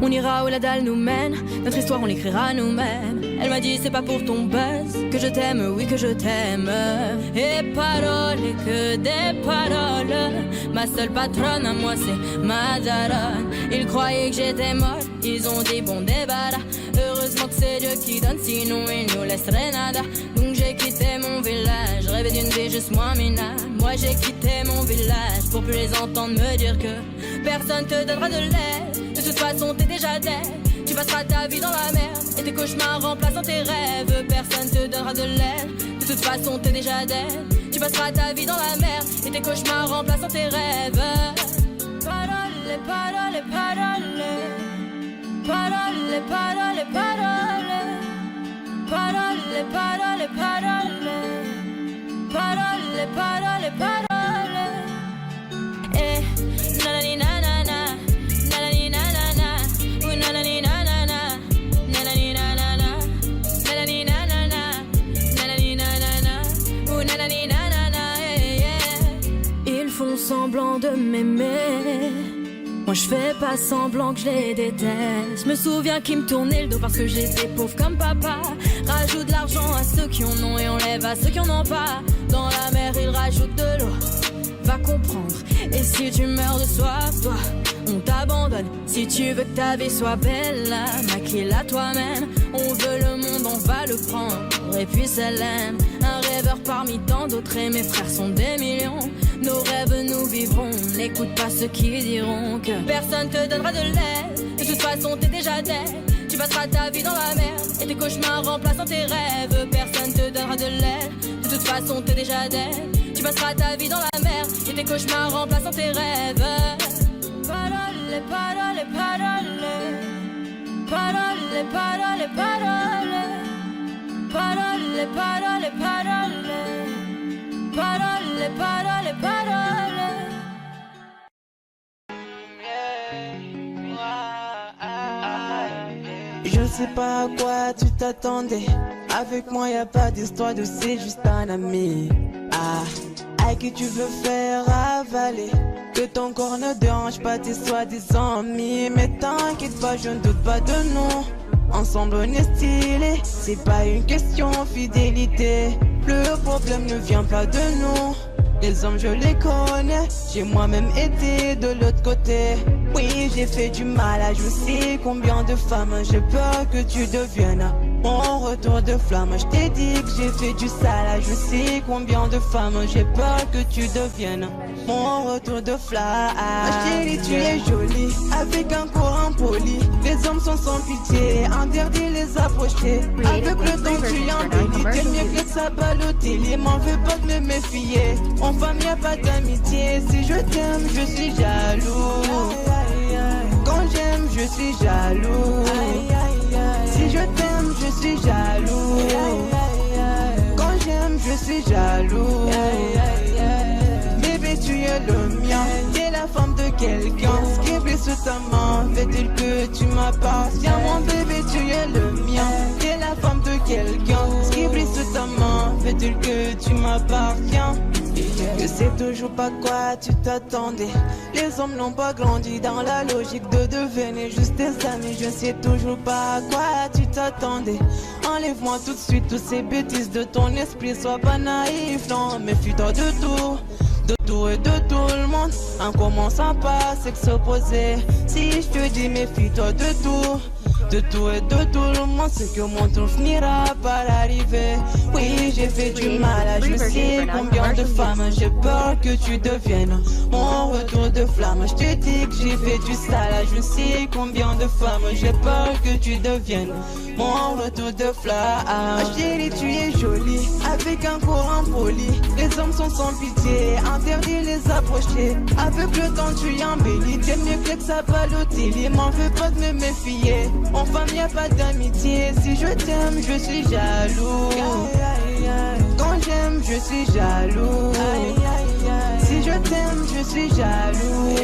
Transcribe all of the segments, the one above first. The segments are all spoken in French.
On ira où la dalle nous mène, notre histoire on l'écrira nous-mêmes. Elle m'a dit c'est pas pour ton buzz que je t'aime, oui que je t'aime. Et paroles et que des paroles. Ma seule patronne à moi c'est ma daronne. Ils croyaient que j'étais morte, ils ont dit bon débarras. Heureusement que c'est Dieu qui donne, sinon il nous laisserait nada. Donc j'ai quitté mon village, rêvé d'une vie juste moins minable. Moi j'ai quitté mon village pour plus les entendre me dire que personne te donnera de l'aide. De toute façon t'es déjà dead. Tu passeras ta vie dans la merde et tes cauchemars remplaçant tes rêves. Personne te donnera de l'aide. De toute façon t'es déjà dead. Tu passeras ta vie dans la merde et tes cauchemars remplaçant tes rêves. Parole, parole, parole. Parole, parole, parole. Parole, parole, parole. Parole, parole, parole. Eh, nanani nanana, nanani nanana, ooh nanani nanana, nanani nanana, nanani nanana, nanani nanana, ooh nanani nanana, yeah. Ils font semblant de m'aimer. Moi je fais pas semblant que je les déteste. Je me souviens qu'ils me tournaient le dos parce que j'étais pauvre comme papa. Rajoute de l'argent à ceux qui en ont et enlève à ceux qui en ont pas. Dans la mer ils rajoutent de l'eau, va comprendre. Et si tu meurs de soif, toi, on t'abandonne. Si tu veux que ta vie soit belle, maquille-la toi-même. On veut le monde, on va le prendre. Et puis c'est l'aime. Un rêveur parmi tant d'autres et mes frères sont des millions. Nos rêves nous vivrons, n'écoute pas ceux qui diront que personne te donnera de l'aide. De toute façon t'es déjà dead. Tu passeras ta vie dans la merde et tes cauchemars remplaçant tes rêves. Personne te donnera de l'aide. De toute façon t'es déjà dead. Tu passeras ta vie dans la merde et tes cauchemars remplaçant tes rêves. Parole, parole, parole. Parole, parole, parole. Parole, parole, parole. Parole, parole, parole. Je sais pas à quoi tu t'attendais. Avec moi y a pas d'histoire de c'est juste un ami. À qui tu veux faire avaler. Que ton corps ne dérange pas tes soi-disant amis. Mais t'inquiète pas, je ne doute pas de nous. Ensemble on est stylé. C'est pas une question fidélité. Le problème ne vient pas de nous. Les hommes je les connais. J'ai moi-même été de l'autre côté. Oui j'ai fait du mal à je sais combien de femmes. J'ai peur que tu deviennes mon retour de flamme. Je t'ai dit que j'ai fait du sale à je sais combien de femmes. J'ai peur que tu deviennes mon retour de flamme. Chérie tu es jolie avec un corps impoli. Les hommes sont sans pitié, interdit les approcher. Avec le temps tu embellis. T'es mieux que ça Balotelli. M'en veux pas de me méfier. En femme y a pas d'amitié. Si je t'aime je suis jaloux. Quand j'aime je suis jaloux. Si je t'aime je suis jaloux. Quand j'aime je suis jaloux. Bébé tu es le mien. T'es la femme de quelqu'un. Ce qui brille sous ta main fait-il que tu m'appartiens. Mon bébé tu es le mien. T'es la femme de quelqu'un. Ce qui brille sous ta main fait-il que tu m'appartiens. Je sais toujours pas quoi tu t'attendais. Les hommes n'ont pas grandi dans la logique de devenir juste tes amis. Je sais toujours pas à quoi tu t'attendais. Enlève-moi tout de suite toutes ces bêtises de ton esprit. Sois pas naïf, non, méfie-toi de tout. De tout et de tout le monde. En commençant par s'opposer. Si je te dis méfie-toi de tout. De tout et de tout le monde, c'est que mon tour finira par arriver. Oui, j'ai fait du mal à je sais combien de femmes. J'ai peur que tu deviennes mon retour de flamme. Je te dis que j'ai fait du sale à je sais combien de femmes. J'ai peur que tu deviennes mon retour de flamme. Chérie, tu es jolie avec un corps impoli. Les hommes sont sans pitié, interdit les approcher. Avec le temps tu embellis. T'es mieux que ça Balotelli. M'en veux pas de me méfier. En femme y a pas d'amitié. Si je t'aime je suis jaloux. Quand j'aime je suis jaloux. Si je t'aime je suis jaloux.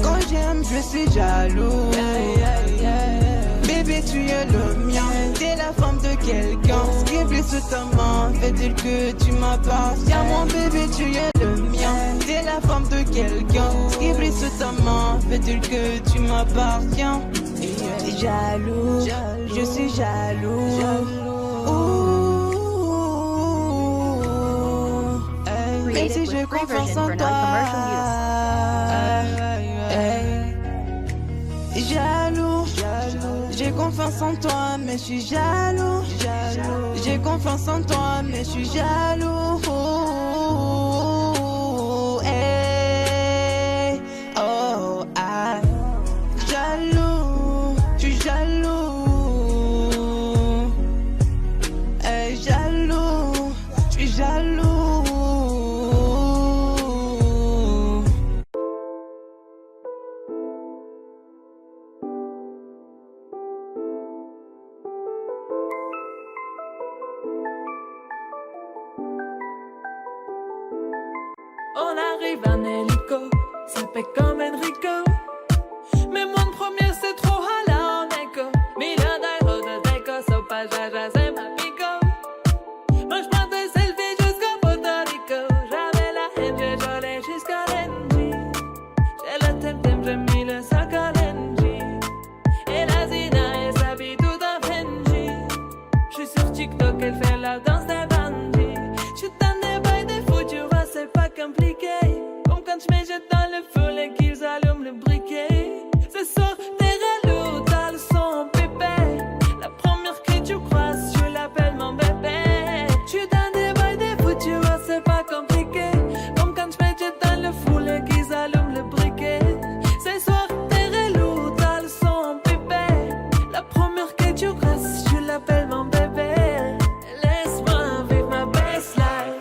Quand j'aime je suis jaloux. Bébé tu es le mien. T'es la femme de quelqu'un. Ce qui brille sous ta main fait-il que tu m'appartiens. Mon bébé tu es le mien. T'es la femme femme de quelqu'un. Ce qui brille sous ta main veut-il que tu m'appartiens? Jaloux, je suis jaloux. Même si j'ai confiance en toi. Jaloux, j'ai confiance en toi, mais je suis jaloux. J'ai confiance en toi, mais je suis jaloux. Hey, oh, ah, jaloux, je suis jaloux. Hey, jaloux, je suis jaloux. On arrive en hélico, ça fait comme Enrico. Mais moi le premier c'est trop hala en écho. Million d'euros de déco, so pas jaja c'est ma pico. Moi j'prends des selfies jusqu'au Porto Rico. J'avais la haine, j'ai jolé jusqu'à l'Engie. J'ai le temtem, j'ai mis le sac à l'Engie. Et la Zina, elle s'habille tout en Benji. J'suis sur TikTok, elle fait la danse des bandits. J'suis dans des bails des fous, tu vois c'est pas compliqué. Comme quand je me jette dans le feu et qu'ils allument le briquet. Ce soir t'es relou, t'as le son pépé. La première que tu croises, je l'appelle mon bébé. J'suis dans des bails des fous, tu vois c'est pas compliqué. Comme quand je me jette dans le feu et qu'ils allument le briquet. Ce soir t'es relou, t'as le son pépé. La première que tu croises, je l'appelle mon bébé. Laisse-moi vivre ma best life.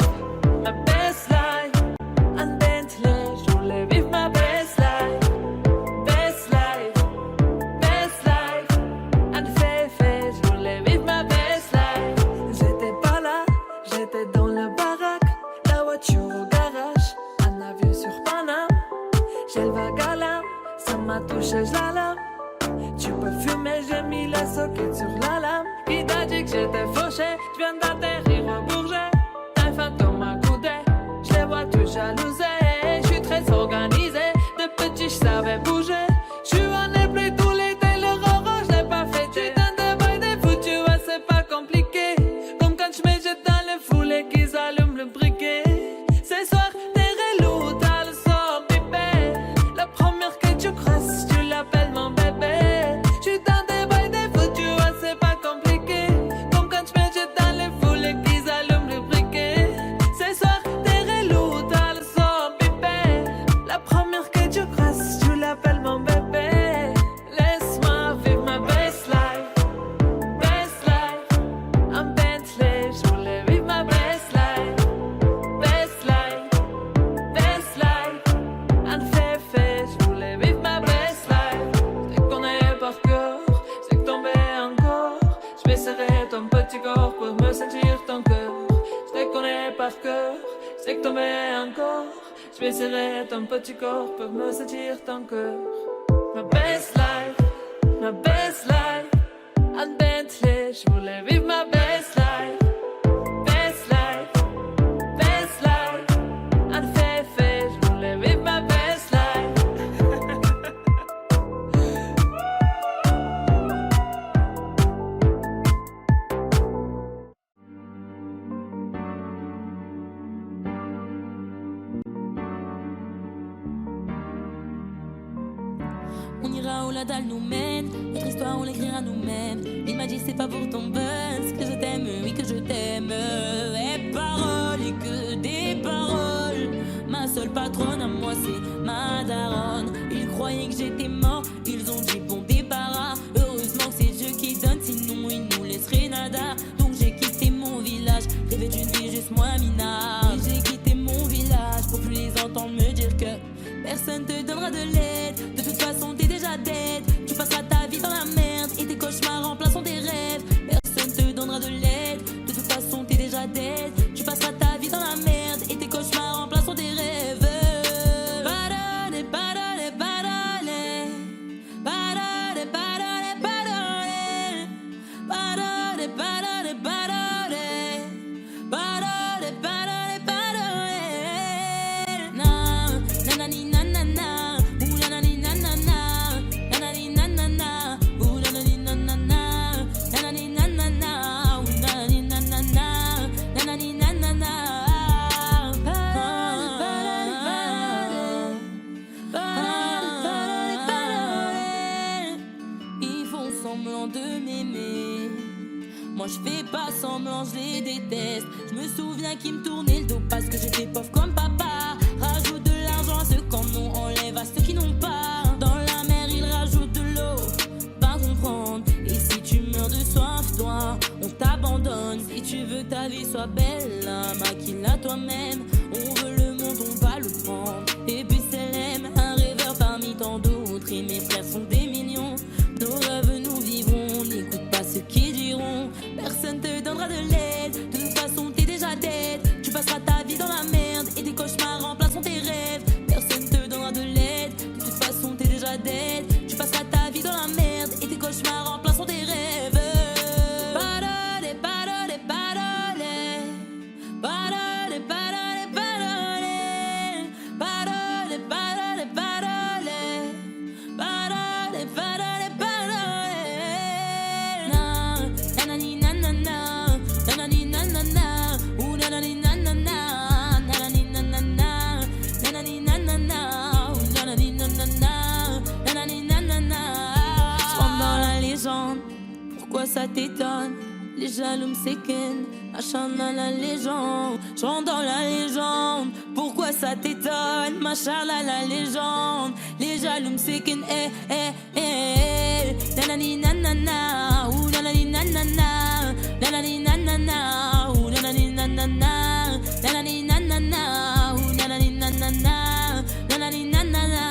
Ma best life, en Bentley, je voulais vivre ma best life. Best life, en Féfé, je voulais vivre ma best life. J'étais pas là, j'étais dans le baraque, la voiture au garage, un avion sur Paname. J'ai le vague à l'âme, ça m'a touché, je la lame. Tu peux fumer, j'ai mis la socket sur la lame. Qui t'a dit que j'étais fauché, je viens d'atterrir au Bourget. Un fantôme m'a coudé, je les vois tous jalousés. Je suis très organisé, de petit je savais bouger. Je suis en plus tout l'été, le roro je l'ai pas fait. J'suis dans des bails des fous, tu vois c'est pas compliqué. Comme quand je me jette dans le foule et qu'ils allument le briquet. Ce soir t'es relou, t'as le son pipé. La première que tu crosses, tu l'appelles mon bébé. J'suis dans des bails des fous, tu vois c'est pas compliqué. Comme quand je me jette dans le foule et qu'ils allument le briquet. Ce soir t'es relou, t'as le son pipé. La première que tu crosses, tu l'appelles mon bébé. Laisse-moi vivre ma best life. Best life, en Bentley, je voulais vivre ma best life. Best life, en Féfé, je voulais vivre ma best life. Je te connais par cœur, c'est que tomber encore. Je vais serrer ton petit corps pour me sentir ton cœur. Je te connais par cœur, c'est que tomber encore. Je vais serrer ton petit corps pour me sentir ton cœur. Ma best life, en Bentley, je voulais vivre ma best life. Best life, en Féfé, je voulais vivre ma best life. On ira où la dalle nous mène, notre histoire on l'écrira nous-mêmes. Il m'a dit c'est pas pour ton buzz que je t'aime, oui que je t'aime. Et paroles et que des paroles. Ma seule patronne à moi c'est ma daronne. Ils croyaient que j'étais mort, ils ont dit bon débarras. Heureusement que c'est Dieu qui donne, sinon ils nous laisseraient nada. Donc j'ai quitté mon village, rêvé d'une vie juste moins minable. J'ai quitté mon village pour plus les entendre me dire que personne te donnera de l'aide. De toute façon t'es déjà dead. Tu passeras ta vie dans la merde et tes cauchemars remplaceront tes rêves. Personne te donnera de l'aide. De toute façon t'es déjà dead. Tu passeras ta vie dans la merde et tes cauchemars remplaceront tes rêves. Parole, parole, parole. Parole, parole, parole. Parole, parole, parole. Parole, parole, parole. Na, na, dents blanches, je les déteste. Je me souviens qu'ils me tournaient le dos parce que j'étais pauvre comme papa. Rajoute de l'argent à ceux qui en ont, enlève à ceux qui n'ont pas. Dans la mer, ils rajoutent de l'eau, pas comprendre. Et si tu meurs de soif, toi, on t'abandonne. Si tu veux ta vie soit belle, maquille-la toi-même. On veut le monde, on va le prendre. Et puis c'est l'aime, un rêveur parmi tant d'autres. Et mes frères sont des millions. Nos rêves nous vivrons, n'écoute pas ceux qui diront. Personne te donnera de l'aide, de toute façon t'es déjà dead. Tu passeras ta vie dans la merde et des cauchemars remplaceront tes rêves. Personne te donnera de l'aide, de toute façon t'es déjà dead. Tu passeras ta vie dans la merde et tes cauchemars remplaceront tes rêves. Parole, parole, parole. Parole, parole, parole. Parole, parole, parole. Parole, parole, parole. Na, nanani, nanana. Nanani, nanana. Ooh, nanani, nanana. Nanani, nanana. Nanani, nanana. Ooh, nanani, nanana. Nanani, nanana. Je rentre dans la légende. Pourquoi ça t'étonne? Les jaloux me séquennent, machin dans la légende. Je rentre dans la légende. Pourquoi ça t'étonne? Machin dans la légende. Les jaloux me séquennent, nanani nanana, ou nanani nanana, nanani nanana, ou nanani nanana, nanani nanana, ou nanani nanana, nanani nanana.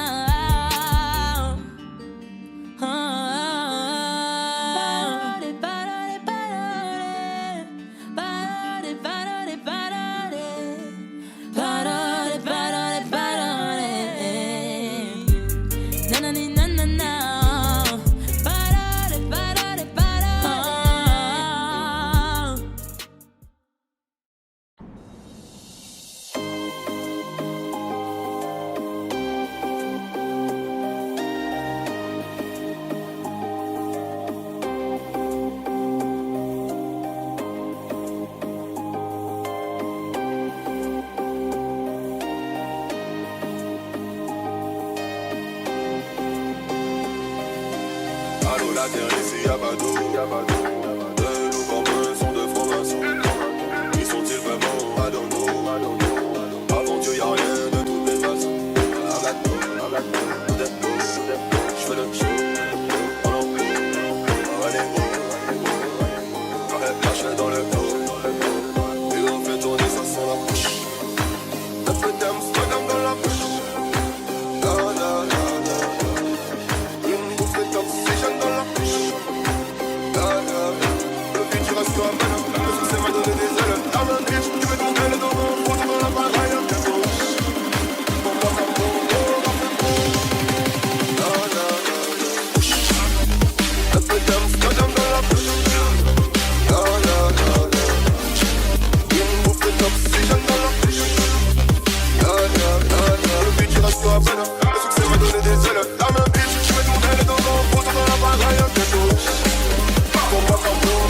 La terre ici y'a pas d'eau. De nos corps sont de francs-maçons. Qui sont-ils vraiment? I don't know. Avant Dieu y'a rien de toutes les façons. J'fais le show. Lâche dans le dos. Et on fait tourner ça sans la bouche. Un peu d'Amsterdam dans la bouche. Une bouffée d'oxygène dans la bouche. Le futur reste comme un. Le succès m'a donné des ailes. Dans un bitch, tu veux ton aile dans mon front. Dans la bagaille, un peu beau. Pour moi ça vaut. Un peu d'Amsterdam dans la bouche. Une bouffée d'oxygène dans la bouche. Le futur reste comme un. Le succès m'a donné des ailes. Dans un bitch, tu veux ton aile dans mon front. Dans la bagaille, un peu beau. Pour moi ça vaut.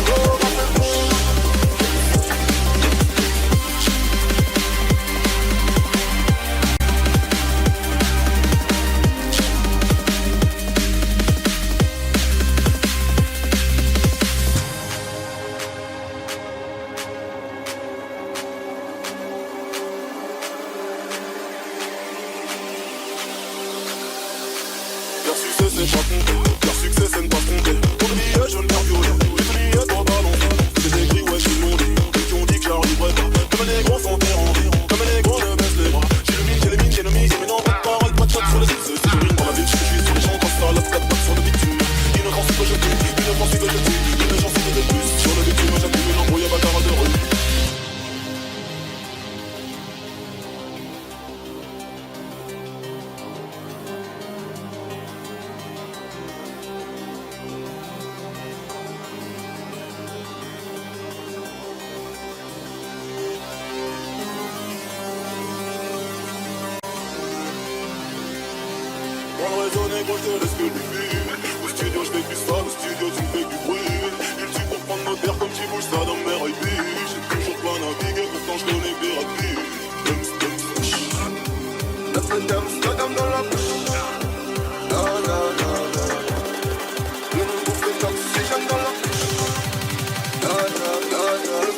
Leur succès c'est pas compter, leur succès c'est ne pas compter. Pour le billet jaune vert violet, les billets dans ballon. Tous les écrits ouais tout le monde dit, qui ont dit que j'arriverai pas. Comme les gros sont terrandis, comme les gros ne baissent les bras. J'ai le mine, j'ai les mines, j'ai le mise. Mais non pas de parole, pas de chat sur les succès. C'est je dans la ville, je suis sur les gens quand ça lave 4 pattes sur le bitume. Ils ne pensent que je tue, ils ne pensent que je tue. Ils ne j'en sais de plus, sur le bitume j'appuie une embrouille à bagarre de rue. Raisonner quand je te laisse que du fil. Au studio je fais plus ça, au studio tu me fais du bruit. Il tue pour prendre nos terres comme tu bouges ça dans mes rêves. J'ai toujours pas navigué, pourtant je connais des rapides. Un peu d'Amsterdam dans la bouche. Une bouffée d'oxygène dans la bouche. Le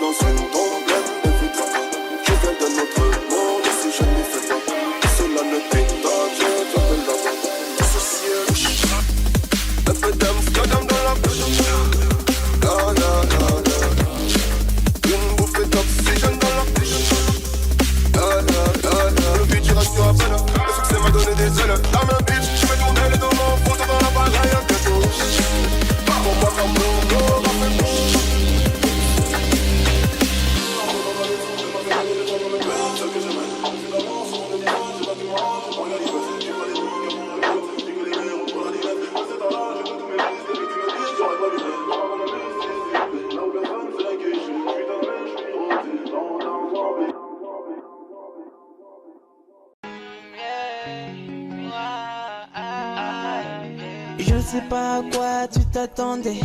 l'ancienne, ton blême ne vit pas. Je viens de notre monde, et si je n'y fais pas, cela ne t'étonne, je viens de là-bas. Un peu d'Amsterdam dans la bouche. Une bouffée d'oxygène dans la bouche. Le beat il reste sur la peine. Le succès m'a donné des ailes. La même bitch, je vais tourner les deux mains. Photo dans la balle, rien que tout. Pour moi comme Bruno, Je sais pas à quoi tu t'attendais.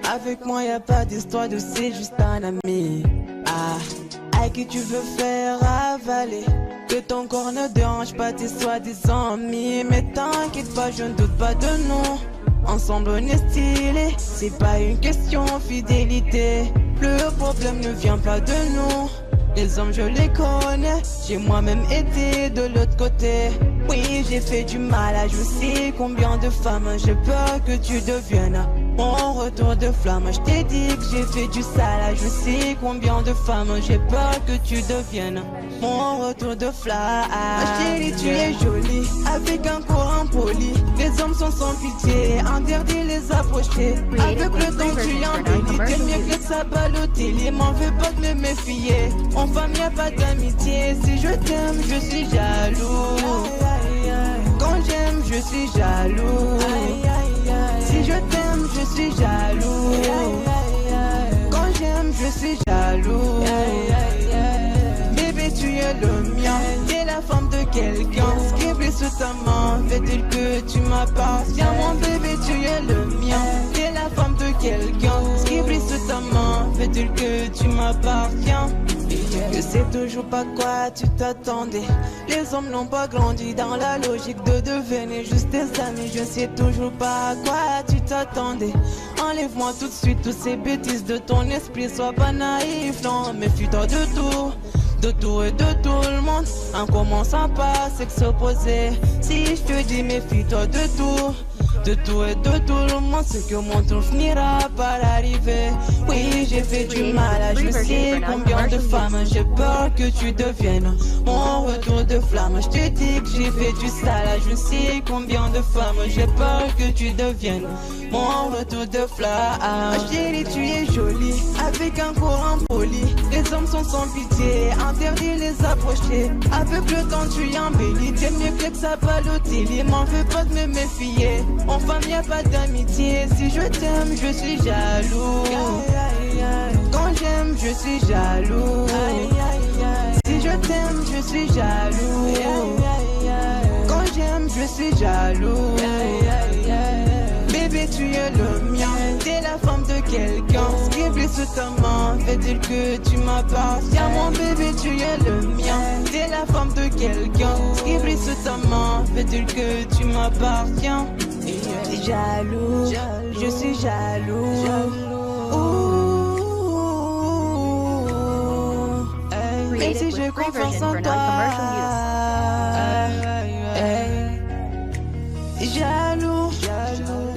Avec moi y a pas d'histoire de c'est juste un ami. À qui tu veux faire avaler. Que ton corps ne dérange pas tes soi-disant amis. Mais t'inquiète pas, je ne doute pas de nous. Ensemble on est stylé. C'est pas une question fidélité. Le problème ne vient pas de nous. Les hommes je les connais. J'ai moi-même été de l'autre côté. Oui j'ai fait du mal à je sais combien de femmes. J'ai peur que tu deviennes mon retour de flamme. Je t'ai dit que j'ai fait du sale à je sais combien de femmes. J'ai peur que tu deviennes mon retour de flamme. Chérie tu es jolie avec un corps impoli. Les hommes sont sans pitié, interdit les approcher. Avec le temps tu embellis. T'es mieux que ça Balotelli. M'en veux pas de me méfier. En femme y a pas d'amitié. Si je t'aime je suis jaloux. Quand j'aime je suis jaloux. Si je t'aime je suis jaloux. Quand j'aime je suis jaloux. Bébé tu es le mien. T'es la femme de quelqu'un. Ce qui brille sous ta main fait-il que tu m'appartiens. Mon bébé tu es le mien. T'es la femme de quelqu'un. Ce qui brille sous ta main fait-il que tu m'appartiens. Je sais toujours pas quoi tu t'attendais. Les hommes n'ont pas grandi dans la logique de devenir juste tes amis. Je sais toujours pas à quoi tu t'attendais. Enlève-moi tout de suite toutes ces bêtises de ton esprit. Sois pas naïf, non, méfie-toi de tout. De tout et de tout le monde. En commençant par s'opposer. Si je te dis méfie-toi de tout. De tout et de tout le monde, c'est que mon tour finira par arriver. Oui, j'ai fait du mal à je sais combien de femmes. J'ai peur que tu deviennes mon retour de flamme. Je te dis que j'ai fait du sale à je sais combien de femmes. J'ai peur que tu deviennes mon retour de flamme. Chérie, tu es jolie avec un corps impoli. Les hommes sont sans pitié, interdit les approcher. Avec le temps tu embellis. T'es mieux que ça Balotelli. M'en veux pas de me méfier. En femme y a pas d'amitié. Si je t'aime je suis jaloux. Quand j'aime je suis jaloux. Si je t'aime je suis jaloux. Quand j'aime je suis jaloux. Bébé tu es le mien. T'es la femme de quelqu'un. Ce qui brille sous ta main fait-il que tu m'appartiens. Mon bébé tu es le mien. T'es la femme de quelqu'un. Ce qui brille sous ta main fait-il que tu m'appartiens. Jaloux, je suis jaloux. Même si j'ai confiance en toi. Jaloux,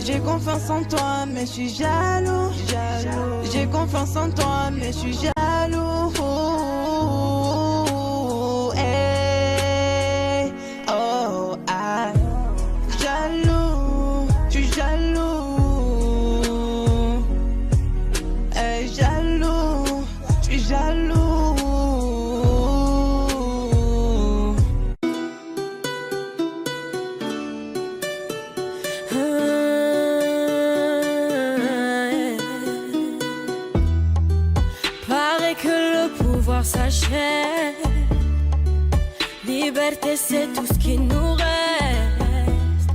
j'ai confiance en toi, mais je suis jaloux. J'ai confiance en toi, mais je suis jaloux. S'achève. Liberté c'est tout ce qui nous reste.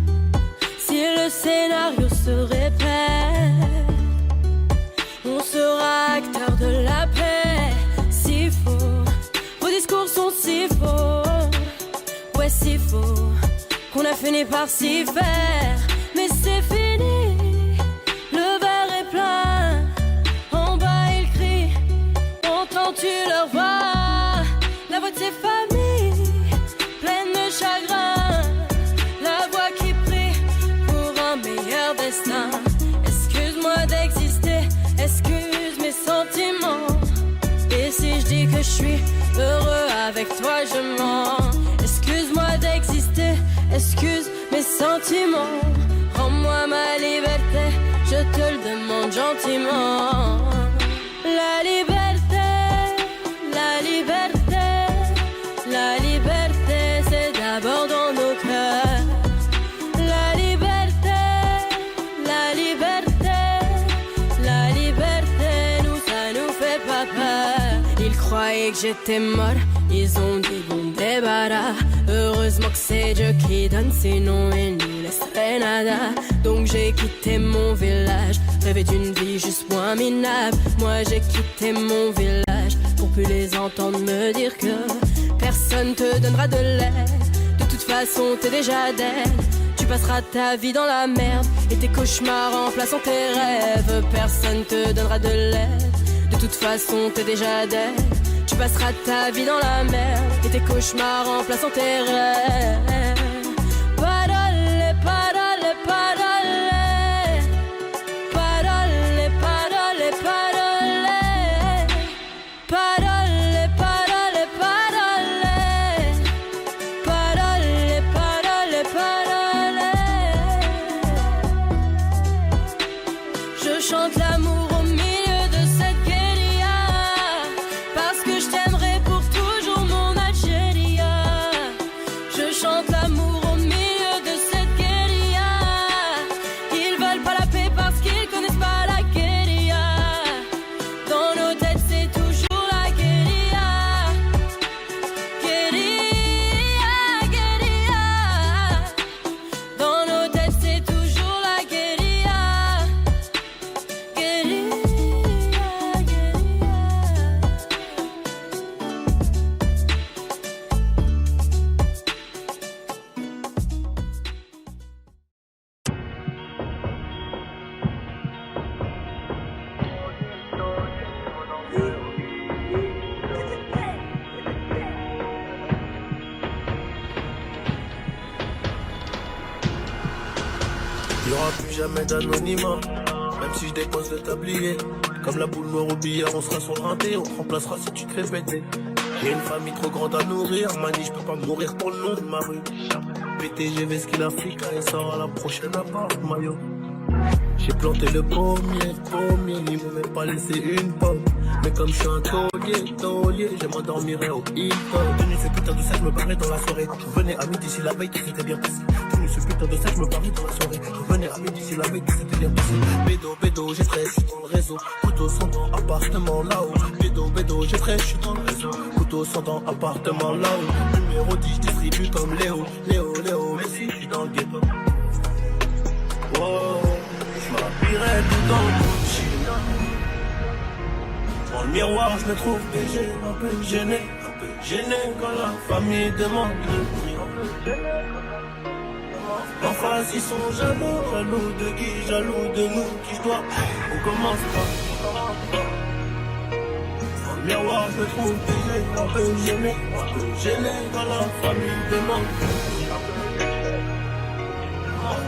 Si le scénario se répète, on sera acteur de la paix. Si faux, vos discours sont si faux. Ouais si faux, qu'on a fini par s'y faire. Mais c'est fini, le verre est plein. En bas il crie, on t'entend gentiment. Rends-moi ma liberté, je te le demande gentiment. La liberté, la liberté, la liberté, c'est d'abord dans nos cœurs. La liberté, la liberté, la liberté, nous ça nous fait pas peur. Ils croyaient que j'étais mort, ils ont dit bon débarras. Heureusement que c'est Dieu qui donne, sinon il nous laisserait nada. Donc j'ai quitté mon village, rêvé d'une vie juste moins minable. Moi j'ai quitté mon village pour plus les entendre me dire que personne te donnera de l'aide. De toute façon t'es déjà dead. Tu passeras ta vie dans la merde et tes cauchemars remplaçant tes rêves. Personne te donnera de l'aide. De toute façon t'es déjà dead. Tu passeras ta vie dans la merde et tes cauchemars remplaçant tes rêves. Parole, parole, parole, parole, parole, parole, parole, parole, parole, parole, parole. Je chante l'amour au milieu de cette guérilla, parce que je t'aimerai pour toujours mon Algéria. Je chante l'amour au milieu de cette guérilla. Ils veulent pas la paix parce qu'ils connaissent pas la guérilla. Dans nos têtes c'est toujours la guérilla. Guérilla, guérilla. Dans nos têtes c'est toujours la guérilla. Guérilla, guérilla. Il n'y aura plus jamais d'anonymat, même si je dépose le tablier. Comme la boule noire au billard, on sera sur le rinté, on te remplacera si tu te fais péter. J'ai une famille trop grande à nourrir, mani, je peux pas mourir pour le nom de ma rue. PTGV, ce qu'il a fait, quand il sort à la prochaine à part de maillot. J'ai planté le pommier, ils m'ont même pas laissé une pomme. Mais comme je suis un taulier, je m'endormirai au Hilton. Tenu ce putain de sac, je me barrais dans la soirée. Je venais à midi si la veille, tout s'était bien passé. Tenu ce putain de sac, je me barrais dans la soirée. Je venais à midi si la veille, tout s'était bien passé. Bédo, j'ai fraîche, je suis dans le réseau. Couteau sans dents, appartement là-haut. Bédo, j'ai fraîche, je suis dans le réseau. Couteau sans dents, appartement là-haut. Numéro 10, je distribue comme Léo, mais si je suis dans le ghetto. Wow. J'm'habillerai tout dans le Gucci. Dans le miroir, je me trouve BG, un peu gêné quand la famille demande le prix. En face, ils sont jaloux de qui, jaloux de nous, qui je dois. On commence pas. Dans le miroir, je me trouve BG, un peu gêné quand la famille demande le prix.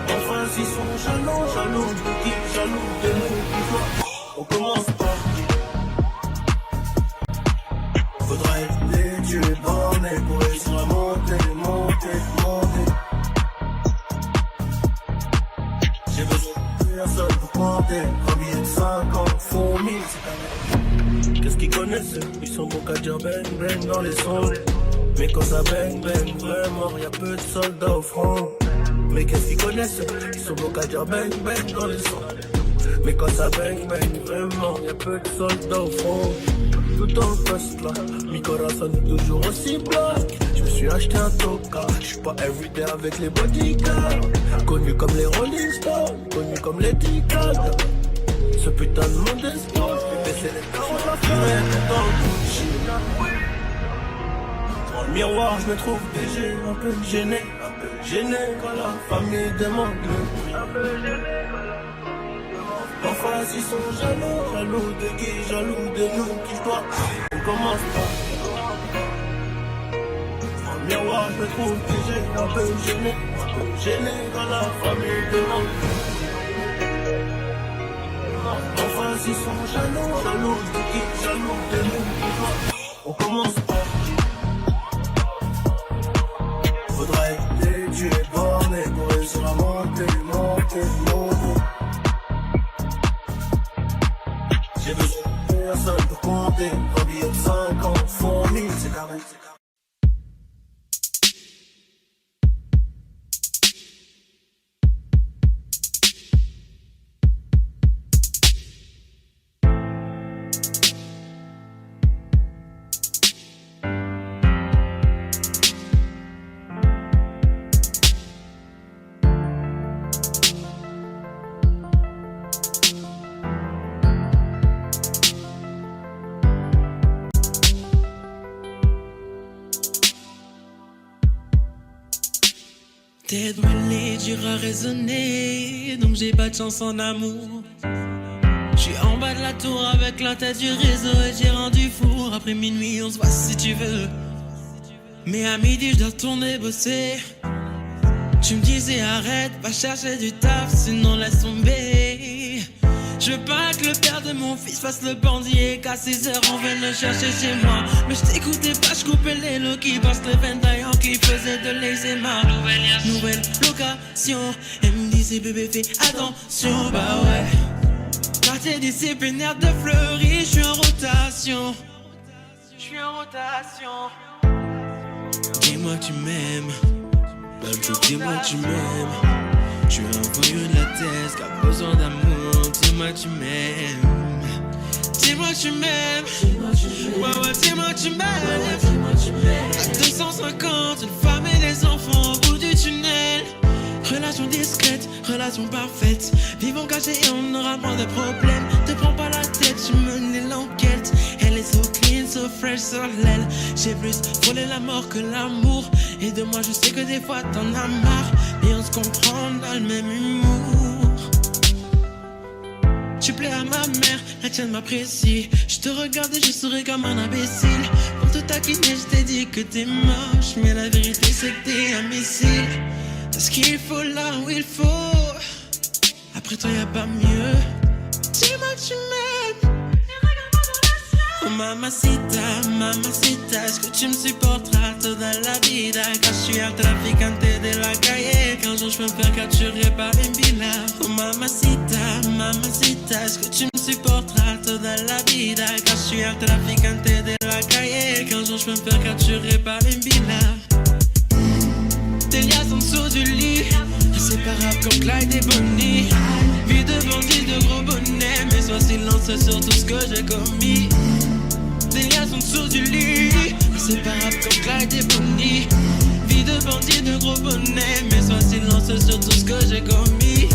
Enfin, ils sont jaloux de qui, jaloux de nous, qui doit. On commence pas. Faudra être tu es borné pour réussir à monter. J'ai besoin de personne pour compter. Un billet de 50 font 1000, c'est un. Qu'est-ce qu'ils connaissent? Ils sont bons qu'à dire bang dans les sons. Mais quand ça bang vraiment, y'a peu de soldats au front. Mais qu'est-ce qu'ils connaissent? Ils sont bons qu'à dire bang dans les sons. Mais quand ça bang vraiment, y'a peu de soldats au front. Tout en poste là, mi corazon est toujours aussi black. Je me suis acheté un toka, je suis pas everyday avec les bodyguards. Connu comme les Rolling Stones, connu comme les Ticals. Ce putain de monde explose, je vais baisser les tarots, la furée dans le Gucci. Dans le miroir, je me trouve BG, un peu gêné quand la famille demande le prix. En face, ils sont jaloux de qui, jaloux de nous, qui je dois. On commence pas. Dans le miroir, je me trouve BG, un peu gêné quand la famille demande le prix. En face, ils sont jaloux de qui, jaloux de nous, qui je dois. On commence pas. Faudra être tu es borné pour réussir à monter. elle peut compter. Un billet de 50, font 1000, c'est carré. Tête brûlée, dur à raisonner, donc j'ai pas de chance en amour. J'suis en bas de la tour avec la tête du réseau et j'ai rendu fou. Après minuit, on se voit si tu veux. Mais à midi, je dois retourner bosser. Tu me disais arrête, va chercher du taf, sinon laisse tomber. Je veux pas que le père de mon fils fasse le bandit et qu'à 6 heures on vienne le chercher chez moi. Mais je t'écoutais pas, je coupais les lots qui passent les ventaillants qui faisaient de l'eczéma. Nouvelle location, elle me disait bébé fais attention, bah ouais. Quartier disciplinaire de Fleury, je suis en rotation. Dis-moi que tu m'aimes, dis-moi que tu m'aimes. Je suis un voyou de la thèse qui a besoin d'amour. Dis-moi que tu m'aimes. Dis-moi que tu m'aimes. Ouais, ouais, dis-moi que tu m'aimes. À 250, une femme et des enfants au bout du tunnel. Relation discrète, relation parfaite. Vivons cachés et on aura moins de problèmes. Te prends pas la tête, je menais l'enquête. Elle est so clean, so fresh sur l'aile. J'ai plus frôlé la mort que l'amour. Et de moi je sais que des fois t'en as marre. Et on se comprend dans le même humour. Tu plais à ma mère, la tienne m'apprécie. Je te regarde et je souris comme un imbécile. Pour te taquiner je t'ai dit que t'es moche. Mais la vérité c'est que t'es un missile. T'as ce qu'il faut là où il faut. Après toi y'a pas mieux. Dis-moi que tu m'aimes. Oh mamacita, mamacita, est-ce que tu me supporteras toda la vida? Quand je suis un traficante de la calle, qu'un jour je me faire capturer par une villa. Oh mamacita, mamacita, est-ce que tu me supporteras toda la vida? Quand je suis un traficante de la calle, qu'un jour je me faire capturer par une villa. Tes liasses en dessous du lit, inséparables comme Clyde et Bonnie. Vie de bandit, de gros bonnet, mais sois silencieux sur tout ce que j'ai commis. Des liasses en dessous du lit, inséparables comme Clyde et Bonnie. Vie de bandit, de gros bonnet, mais sois silencieux sur tout ce que j'ai commis.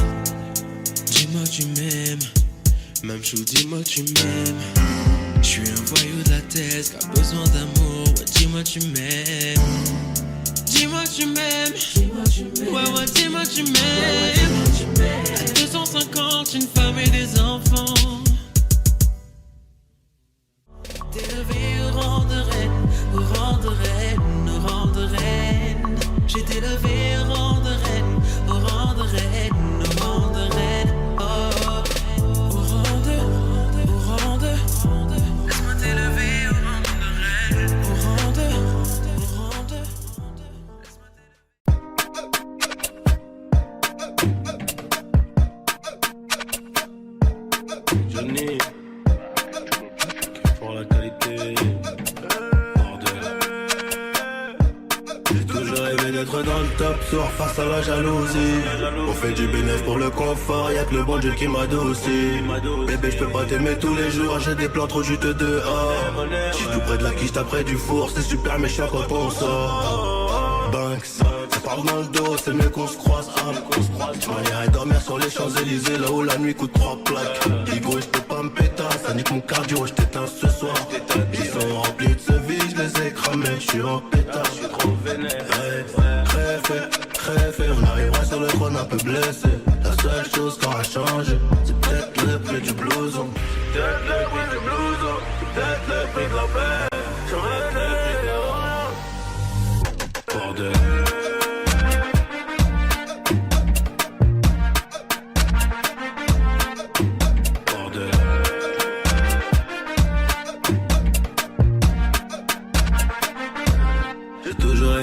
Dis-moi que tu m'aimes, même chou, dis-moi que tu m'aimes. J'suis un voyou de la thèse qui a besoin d'amour, ouais, dis-moi que tu m'aimes. Dis-moi que tu m'aimes, ouais, ouais, dis-moi que tu m'aimes. À 250, une femme et des enfants. T'es levé au rang de reine, au rang de reine, au rang de reine. J'étais levé au rang de reine, au rang de reine, au rang de reine. Oh, au rang de, laisse-moi t'élever au rang de reine, au rang de, Johnny, pour la qualité, bordel. J'ai toujours rêvé d'être dans le top sur face à la jalousie. On fait du bénéfice pour le confort, y'a que le bon Dieu qui m'adoucit. Bébé, je peux pas t'aimer tous les jours, j'ai des plans trop juteux dehors. J'suis tout près de la quiche, après du four, c'est super méchant quand on sort. Banks, ça parle dans le dos, c'est mieux qu'on se croise. J'irais dormir sur les Champs-Élysées, là où la nuit coûte 3 plaques. Digo, j'peux pas me péter, ça nique mon cardio, j't'éteins ce soir. Ils sont remplis de ce vie, j'les ai cramés, j'suis en pétard. J'suis trop vénère. Crève, on arrivera sur le trône un peu blessé. La seule chose qui aura changé, c'est peut-être le prix du blouson. Peut-être le prix du blouson, peut-être le prix de la paix. J'aurais fait bordel.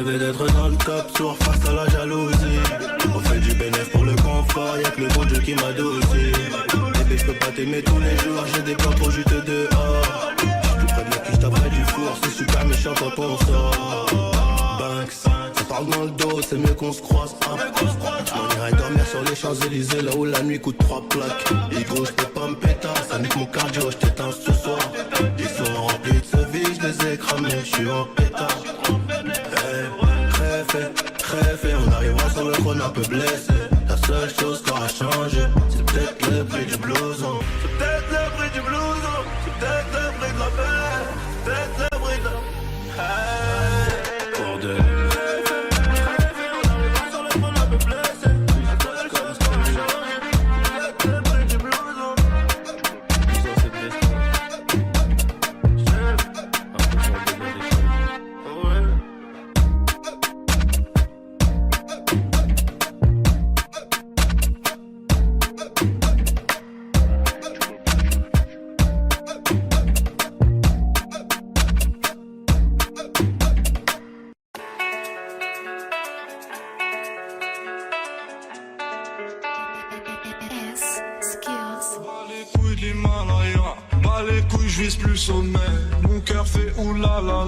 D'être dans le top sur face à la jalousie. On fait du bénéfice pour le confort, y'a que le bon Dieu qui m'adoucit. baby, je peux pas t'aimer tous les jours. J'ai des plans trop juste dehors. J'suis plus près de la cuisse, t'as près du four. C'est super méchant quand on sort. Banks, ça parle dans le dos, c'est mieux qu'on se croise. On irait dormir sur les Champs-Élysées, là où la nuit coûte 3 plaques. Ego, j't'ai pas me pétard, ça nique mon cardio, j't'éteins ce soir. Ils sont remplis de ce vie, j'les ai cramés, j'suis en pétard. Crève, on arrivera sur le trône un peu blessé. La seule chose qui aura changé, c'est peut-être le prix du blouson. C'est peut-être le prix du blouson, c'est peut-être le prix de la paix, c'est peut-être le prix de la... Hey, pour deux. Plus sommet, mon cœur fait oulala,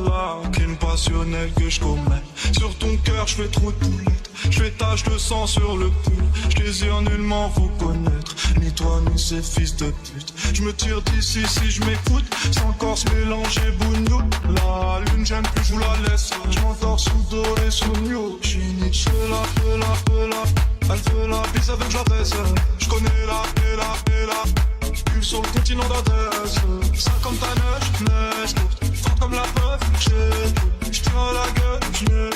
crime passionnel que je commets. Sur ton cœur je fais trop de poulettes, je fais tache de sang sur le pull. Je désire nullement vous connaître, ni toi ni ces fils de pute. Je me tire d'ici si je m'écoute, sans corps se mélanger bougnou. La lune j'aime plus, je vous la laisse. Je m'endors sous doré, sous new. J'suis Nietzsche, elle veut la bise avec que je la baisse. Je connais la pile sur le continent d'Adès. 50 ta neige courte, forte comme la preuve. J'tire la gueule,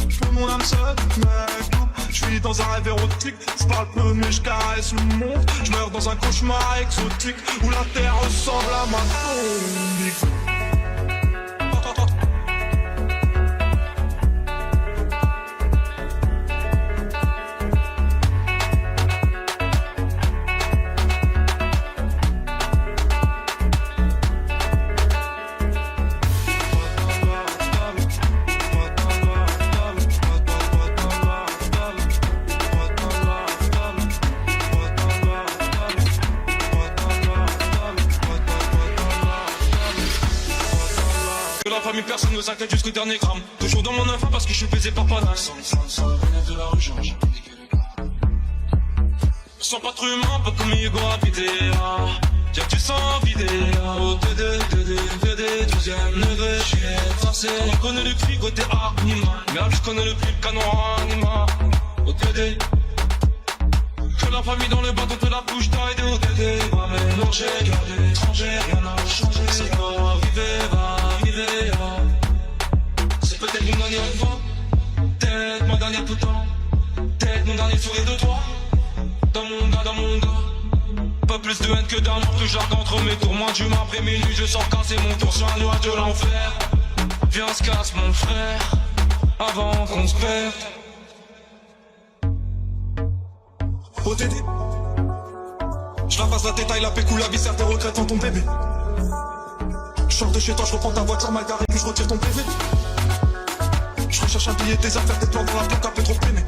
j'peux mon âme seule, mec. J'suis dans un rêve érotique, j'parle peu mais j'caresse le monde. J'meurs dans un cauchemar exotique où la terre ressemble à ma tombe. Personne ne s'inquiète jusqu'au dernier gramme. Toujours dans mon info parce que je suis baisé par Panas. Sans de la rue, j'ai piqué les gars. Sans pas trop humain, pas comme Hugo habité. Y'a que tu sens vidé. Au TD, 12ème degré. J'suis forcé. On connaît le prix côté anima. Mais je connais le prix, le canon anima. Au TD. Que la famille dans le bateau te la bouche taille au TD. Va mélanger, garder étranger, rien n'a changé. C'est quoi, vivez, c'est peut-être mon dernier enfant, peut-être mon dernier poutant, peut-être mon dernier sourire de toi. Dans mon gars, pas plus de haine que d'amour, tout jargon entre mes tours. Moins d'humain après minuit, je sors casser mon tour sur un nuage de l'enfer. Viens se casse mon frère, avant qu'on se perde. OTD, je la passe la détail, la pécou, la viscère, tes regrets dans ton bébé. Je sors de chez toi, je reprends ta voiture mal garée, puis je retire ton PV. Je recherche un billet, des affaires, des plans dans la plaque, un peu trop peiné.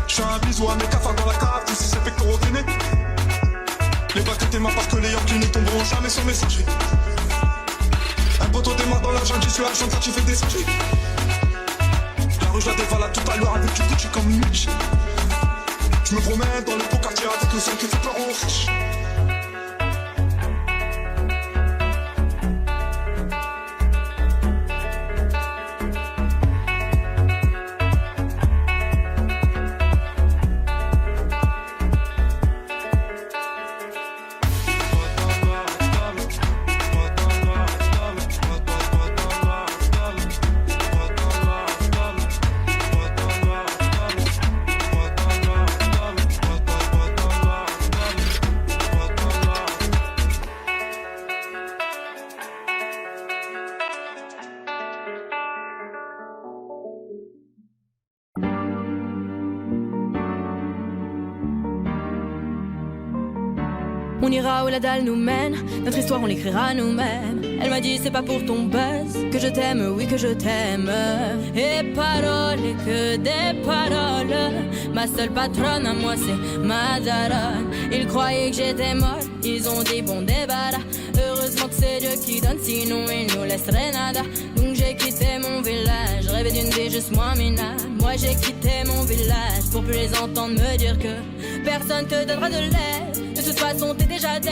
Je fais un bisou à mes cafards dans la cave, tous ces pectoraux gainés. Les bacs de tes mains parce que les Yorkies ne tomberont jamais sur messagerie. Un poteau démarre dans la jungle, j'y suis à Argentin, tu fais des singeries. La rue je la dévalade tout à l'heure avec du Gucci comme une Mitch. Je me promène dans le beau quartier avec le son qui fait peur aux riches. On ira où la dalle nous mène, notre histoire on l'écrira nous-mêmes. Elle m'a dit c'est pas pour ton buzz que je t'aime, oui que je t'aime. Et paroles, et que des paroles. Ma seule patronne à moi c'est ma daronne. Ils croyaient que j'étais molle, ils ont dit bon débarras. Heureusement que c'est Dieu qui donne, sinon il nous laisserait nada. Donc j'ai quitté mon village, rêvé d'une vie juste moins minable. Moi j'ai quitté mon village pour plus les entendre me dire que personne te donnera de l'aide. De toute façon t'es déjà dead.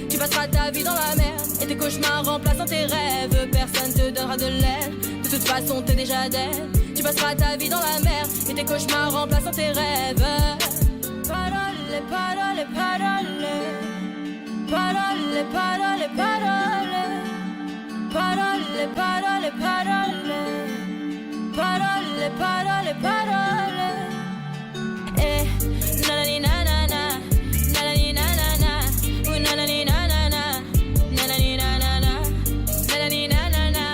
Tu passeras ta vie dans la merde et tes cauchemars remplaçant tes rêves. Personne te donnera de l'aide. De toute façon t'es déjà dead. Tu passeras ta vie dans la merde et tes cauchemars remplaçant tes rêves. Parole, parole, parole. Parole, parole, parole. Parole, parole, parole. Parole, parole, parole. Eh, nanani nanana, nanani nanana, ou nanani nanana, nanani nanana, nanani nanana,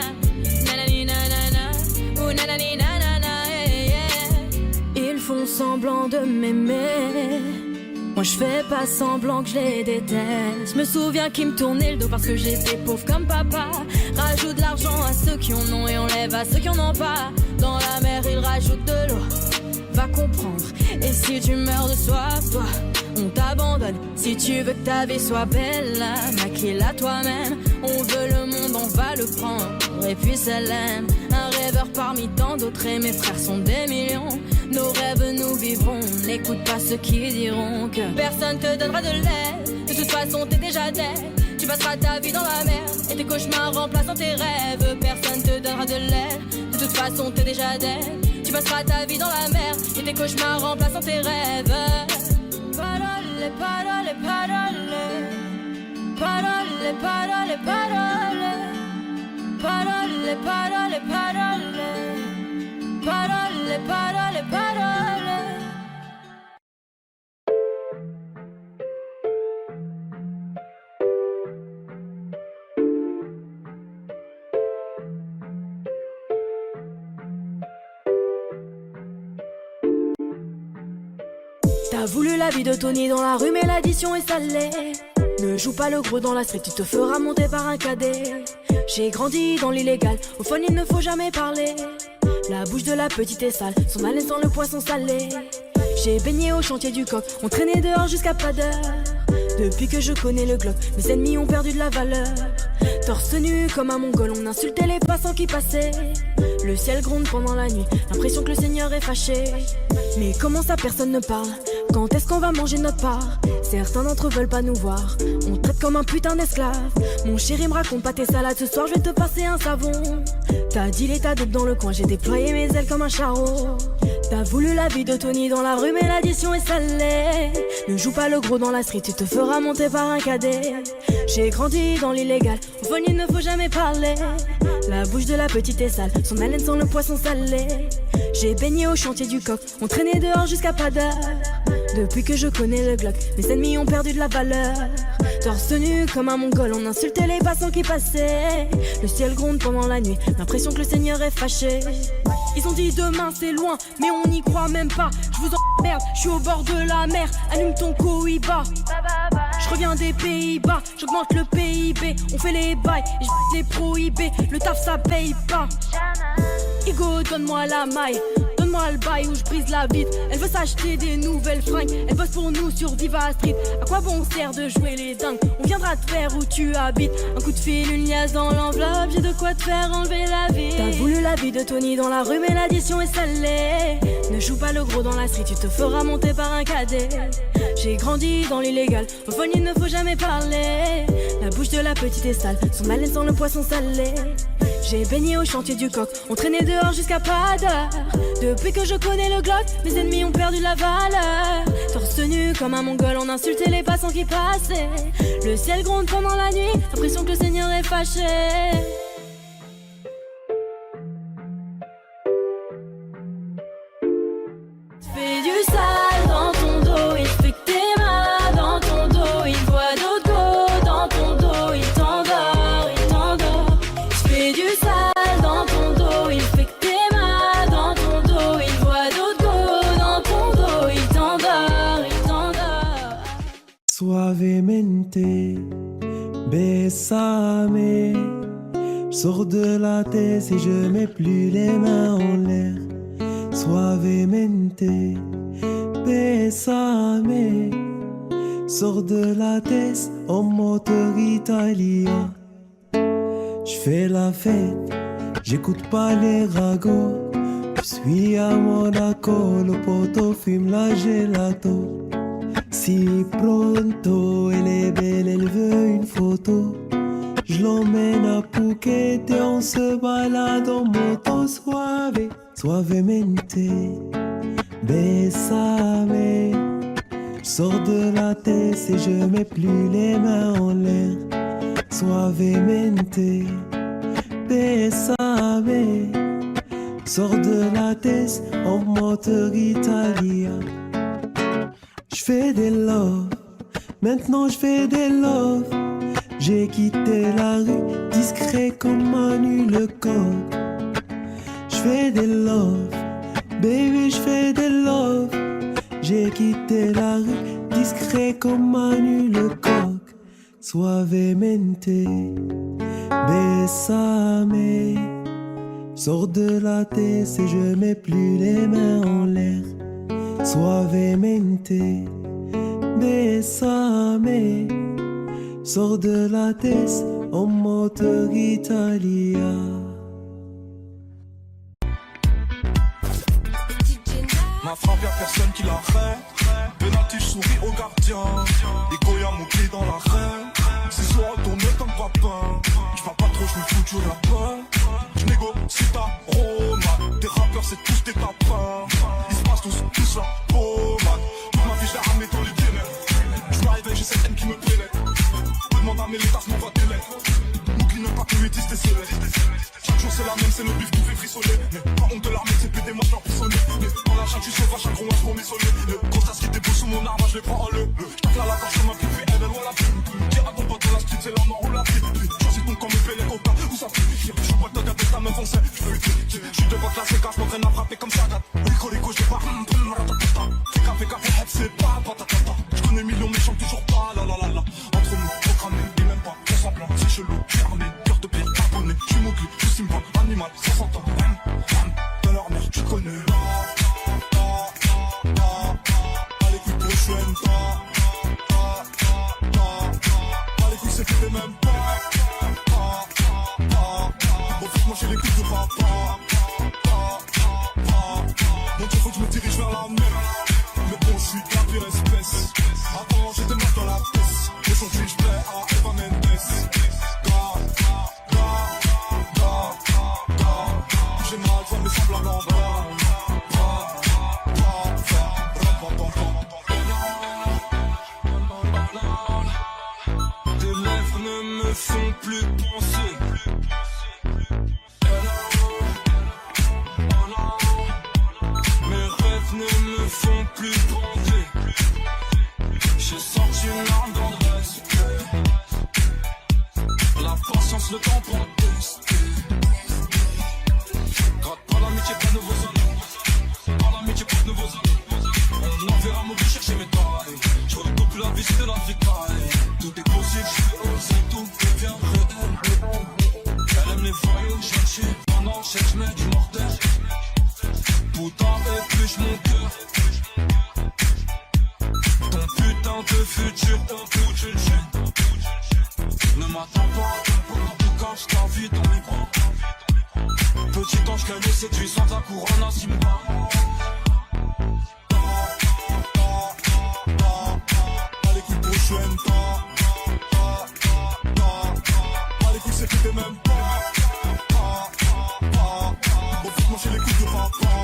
nanani nanana, ou nanani nanana, yeah. Ils font semblant de m'aimer. Moi je fais pas semblant que je les déteste. Je me souviens qu'ils me tournaient le dos parce que j'étais pauvre comme papa. Rajoute de l'argent à ceux qui en ont et enlève à ceux qui en ont pas. Dans la mer ils rajoutent de l'eau, va comprendre. Et si tu meurs de soif, toi, on t'abandonne. Si tu veux que ta vie soit belle, maquille-la toi-même. On veut le monde, on va le prendre. Et puis ça l'aime. Un rêveur parmi tant d'autres et mes frères sont des millions. Nos rêves nous vivrons, n'écoute pas ceux qui diront que personne te donnera de l'aide. De toute façon t'es déjà dead. Tu passeras ta vie dans la merde et tes cauchemars remplaçant tes rêves. Personne te donnera de l'aide. De toute façon t'es déjà dead. Tu passeras ta vie dans la merde et tes cauchemars remplaçant tes rêves. Parole, parole, parole. Parole, parole, parole. Parole, parole, parole. Parole, parole, parole. T'as voulu la vie de Tony dans la rue mais l'addition est salée. Ne joue pas le gros dans la street, tu te feras monter par un cadet. J'ai grandi dans l'illégal, au fond il ne faut jamais parler. La bouche de la petite est sale, son haleine sent le poisson salé. J'ai baigné au chantier du coq, on traînait dehors jusqu'à pas d'heure. Depuis que je connais le Glock, mes ennemis ont perdu de la valeur. Torse nu comme un mongol, on insultait les passants qui passaient. Le ciel gronde pendant la nuit, l'impression que le Seigneur est fâché. Mais comment ça personne ne parle? Quand est-ce qu'on va manger notre part? Certains d'entre eux veulent pas nous voir, on traite comme un putain d'esclave. Mon chéri me raconte pas tes salades, ce soir je vais te passer un savon. T'as dit l'état dope dans le coin, j'ai déployé mes ailes comme un charreau. T'as voulu la vie de Tony dans la rue mais l'addition est salée. Ne joue pas le gros dans la street, tu te feras monter par un cadet. J'ai grandi dans l'illégal, au fond il ne faut jamais parler. La bouche de la petite est sale, son haleine sent le poisson salé. J'ai baigné au chantier du coq, on traînait dehors jusqu'à pas d'heure. Depuis que je connais le Glock, mes ennemis ont perdu de la valeur. Torse nu comme un mongol, on insultait les passants qui passaient. Le ciel gronde pendant la nuit, l'impression que le Seigneur est fâché. Ils ont dit demain c'est loin, mais on n'y croit même pas. Je vous emmerde, je suis au bord de la mer, allume ton Cohiba. Je reviens des Pays-Bas, j'augmente le PIB. On fait les bails et je les prohibés. Le taf ça paye pas. Igo, donne-moi la maille, donne-moi le bail où je brise la vitre. Elle veut s'acheter des nouvelles fringues, elle bosse pour nous sur Viva Street. À quoi bon sert de jouer les dingues? On viendra te faire où tu habites. Un coup de fil, une liasse dans l'enveloppe, j'ai de quoi te faire enlever la vie. T'as voulu la vie de Tony dans la rue mais l'addition est salée. Ne joue pas le gros dans la street, tu te feras monter par un cadet. J'ai grandi dans l'illégal, au fond il ne faut jamais parler. La bouche de la petite est sale, son haleine sent le poisson salé. J'ai baigné au chantier du coq, on traînait dehors jusqu'à pas d'heure. Depuis que je connais le Glock, mes ennemis ont perdu la valeur. Torse nu comme un mongol, on insultait les passants qui passaient. Le ciel gronde pendant la nuit, l'impression que le Seigneur est fâché. Fais du sale dans ton dos, il fait que t'es mal dans ton dos. Il voit d'autres go dans ton dos, il t'endort, il t'endort. Fais du sale dans ton dos, il fait que t'es mal dans ton dos. Il voit d'autres go dans ton dos, il t'endort, il t'endort. Suavemente Bésame. J'sors de la tête et je mets plus les mains en l'air. Suavemente. Bésame. Sors de la tête en moteur italien. J'fais la fête, j'écoute pas les ragots. J'suis à Monaco, le poteau fume la gelato. Si pronto, elle est belle, elle veut une photo. Je l'emmène à Phuket et on se balade en moto suave. Suavemente, bésame. J'sors de la tête et je mets plus les mains en l'air. Suavemente, bésame. Sors de la tête en moteur italien. J'fais des love, maintenant j'fais des love. J'ai quitté la rue, discret comme Manu le coq. J'fais des love, baby j'fais des love. J'ai quitté la rue, discret comme Manu le coq. Suavemente, bésame. Sors de la tête et je mets plus les mains en l'air. Suavemente, bésame. Sors de la tête en moteur italien. Ma frappe y'a personne qui l'arrête. Penalty, j'souris au gardien. Et Goya mon pied dans l'arène. C'est soir retourné comme papin. J'parle pas trop, j'me fous du rappeur. J'négocie ta Roma. Tes rappeurs c'est tous des tapins. Ils se passent tous la pommade. Toute ma vie j'ai ramé dans les ténèbres. J'me réveille, j'ai cette haine qui me pénètre. Peu demande à mes létas, m'envoie des lettres. N'oublie même pas que 8 10 t'es célèbre. Chaque jour c'est la même, c'est le bif qui fait frissonner. Mais pas honte de l'armée, c'est plus des moches emprisonnés. Mais dans la chaîne tu sauvage, un gros pour m'isoler. Le constat qui était beau sous mon arme, je les prends en le. J'tape là la gorge comme un pipi, elle ou la plume. Dis à ton pote dans la street, c'est la mort ou la vie. Choisis ton camp, me fais les copains, où ça pue. Je vois le temps d'être ta meuf en scène. J'suis devant classé car j'm'entraîne à frapper comme ça. Rico, j'ai pas Fais café, c'est pas patatata. J'connais millions méchants, toujours pas la la la la. Entre nous, programmé, et même pas pour semblant. C'est chelou, j'suis armé, cœur de pierre carbonné. J'suis mogli, j'suis simple, animal, 60 ans. Dans leur mère, tu connais. Allez, couilles prochaine, allez, couilles, c'est que t'es même pas. Bon, faut que moi j'ai les couilles de papa. Mon Dieu, faut que je me dirige vers la mer. Mais bon, j'suis de la pire espèce. Avant, j'étais mort dans la pièce. Aujourd'hui, j'plais à Eva Mendes. J'ai mal, vois mes semblables en bas. Tes lèvres ne me font plus penser. Mes rêves ne me font plus bander. J'ai sorti une arme dans le respect. La patience, le temps pour tester. Gratte pas l'amitié, pas de nouveaux amis. Pas l'amitié, pas de nouveaux amis. On enverra mon but chercher mes tailles. Je retourne plus la visite de la vicaille. Tout est possible, je suis osé, tout devient réel. Elle aime les voyous, chercher pendant cherche, mais du mortel. Putain, épluche mon cœur. Ton putain de futur, au bout d'une chaîne. Ne m'attends pas, en tout cas, je t'invite dans mes bras. Petit ange qu'elle me séduit sans ta couronne à Simba. Allez, couilles prochaine, allez, couilles, c'est que t'es même pas. Bon, faut que moi j'ai les couilles de papa.